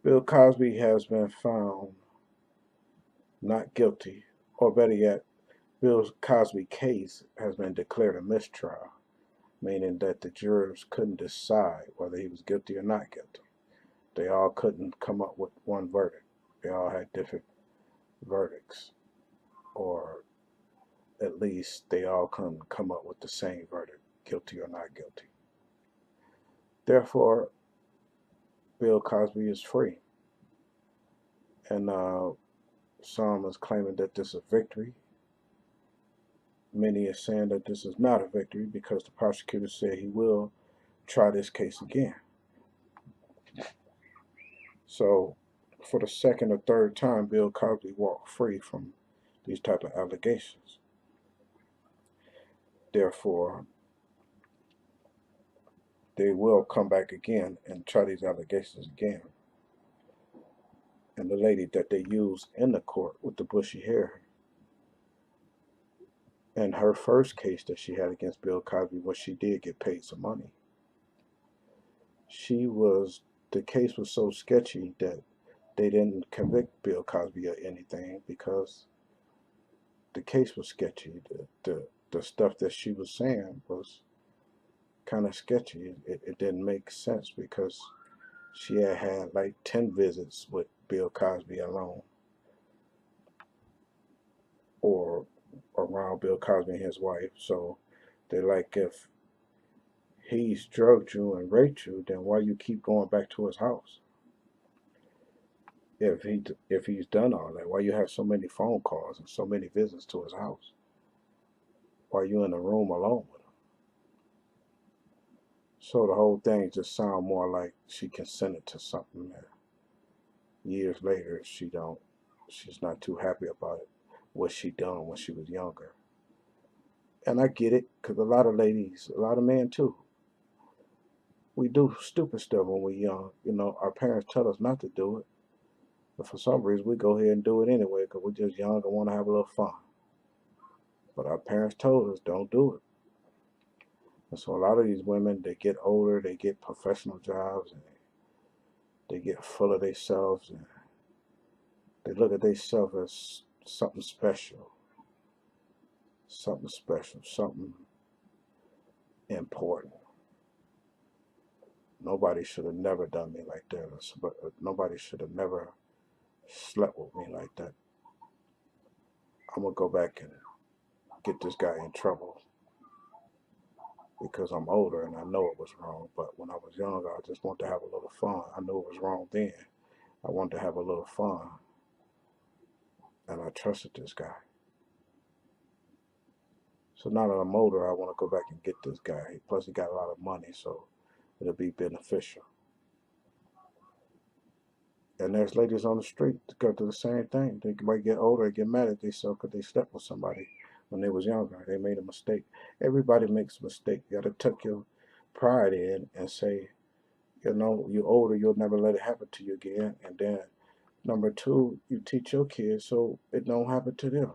Bill Cosby has been found not guilty, or better yet, Bill Cosby case has been declared a mistrial, meaning that the jurors couldn't decide whether he was guilty or not guilty. They all couldn't come up with one verdict. They all had different verdicts, or at least they all couldn't come up with the same verdict, guilty or not guilty. Therefore, Bill Cosby is free. And some is claiming that this is a victory. Many are saying that this is not a victory because the prosecutor said he will try this case again. So for the second or third time, Bill Cosby walked free from these type of allegations. Therefore, they will come back again and try these allegations again. And the lady that they used in the court with the bushy hair, in her first case that she had against Bill Cosby, was she did get paid some money. The case was so sketchy that they didn't convict Bill Cosby or anything because the case was sketchy. The stuff that she was saying was kind of sketchy. It didn't make sense because she had like 10 visits with Bill Cosby alone, or around Bill Cosby and his wife. So they're like, if he's drugged you and raped you, then why you keep going back to his house? If he's done all that, why you have so many phone calls and so many visits to his house? Why you in the room alone with him? So the whole thing just sound more like she consented to something that years later she's not too happy about it, what she done when she was younger. And I get it, because a lot of ladies, a lot of men too, we do stupid stuff when we're young. You know, our parents tell us not to do it, but for some reason we go ahead and do it anyway because we're just young and want to have a little fun. But our parents told us don't do it. And so a lot of these women, they get older, they get professional jobs, and they get full of themselves, and they look at themselves as something special, something important. Nobody should have never done me like that. Nobody should have never slept with me like that. I'm going to go back and get this guy in trouble because I'm older and I know it was wrong. But when I was younger, I just wanted to have a little fun. I knew it was wrong then. I wanted to have a little fun. And I trusted this guy. So now that I'm older, I want to go back and get this guy. Plus, he got a lot of money, so it'll be beneficial. And there's ladies on the street that go through the same thing. They might get older and get mad at themselves because they slept with somebody when they was younger. They made a mistake. Everybody makes a mistake. You got to tuck your pride in and say, you know, you're older, you'll never let it happen to you again. And then number two, you teach your kids so it don't happen to them.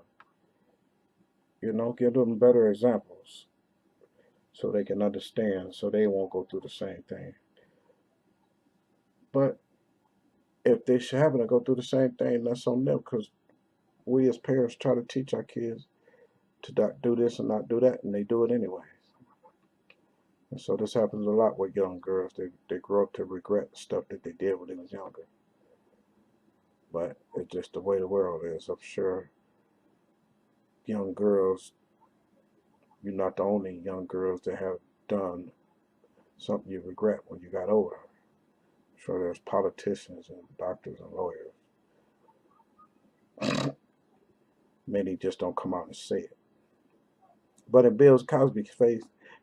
You know, give them better examples so they can understand, so they won't go through the same thing. But if they should happen to go through the same thing, that's on them because we as parents try to teach our kids to not do this and not do that, and they do it anyway. And so this happens a lot with young girls. They grow up to regret stuff that they did when they was younger. But it's just the way the world is. I'm sure young girls, you're not the only young girls that have done something you regret when you got older. I'm sure there's politicians and doctors and lawyers. Many just don't come out and say it. But in Bill Cosby's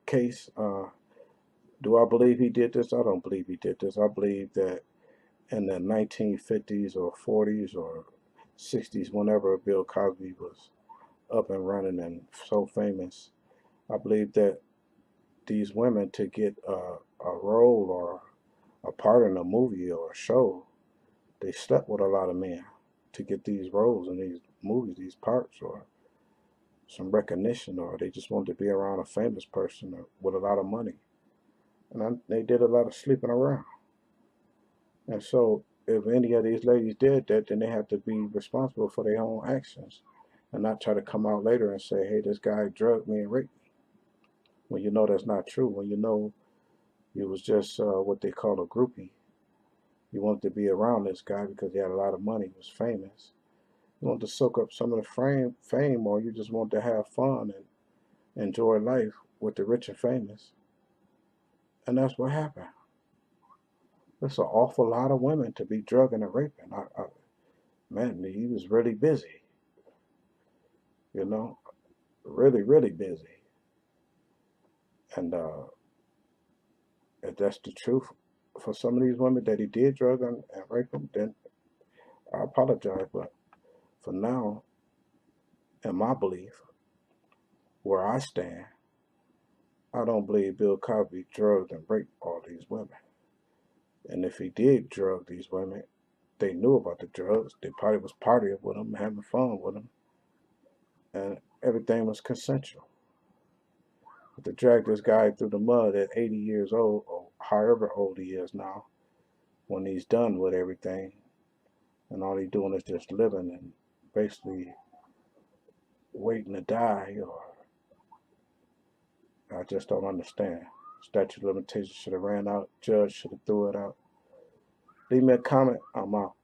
case, do I believe he did this? I don't believe he did this. I believe that in the 1950s or 40s or 60s, whenever Bill Cosby was up and running and so famous, I believe that these women, to get a role or a part in a movie or a show, they slept with a lot of men to get these roles in these movies, these parts, or some recognition, or they just wanted to be around a famous person with a lot of money. And they did a lot of sleeping around. And so if any of these ladies did that, then they have to be responsible for their own actions, and not try to come out later and say, hey, this guy drugged me and raped me, when you know that's not true, when you know you was just what they call a groupie. You wanted to be around this guy because he had a lot of money, he was famous. You want to soak up some of the fame, or you just want to have fun and enjoy life with the rich and famous. And that's what happened. There's an awful lot of women to be drugging and raping. Man, he was really busy, you know, really, really busy. And if that's the truth for some of these women that he did drug and rape them, then I apologize. But for now, in my belief, where I stand, I don't believe Bill Cosby drugged and raped all these women. And if he did drug these women, they knew about the drugs. They probably was partying with them, having fun with them, and everything was consensual. But to drag this guy through the mud at 80 years old, or however old he is now, when he's done with everything, and all he's doing is just living and basically waiting to die, or I just don't understand. Statute of limitations should have ran out. Judge should have threw it out. Leave me a comment. I'm out.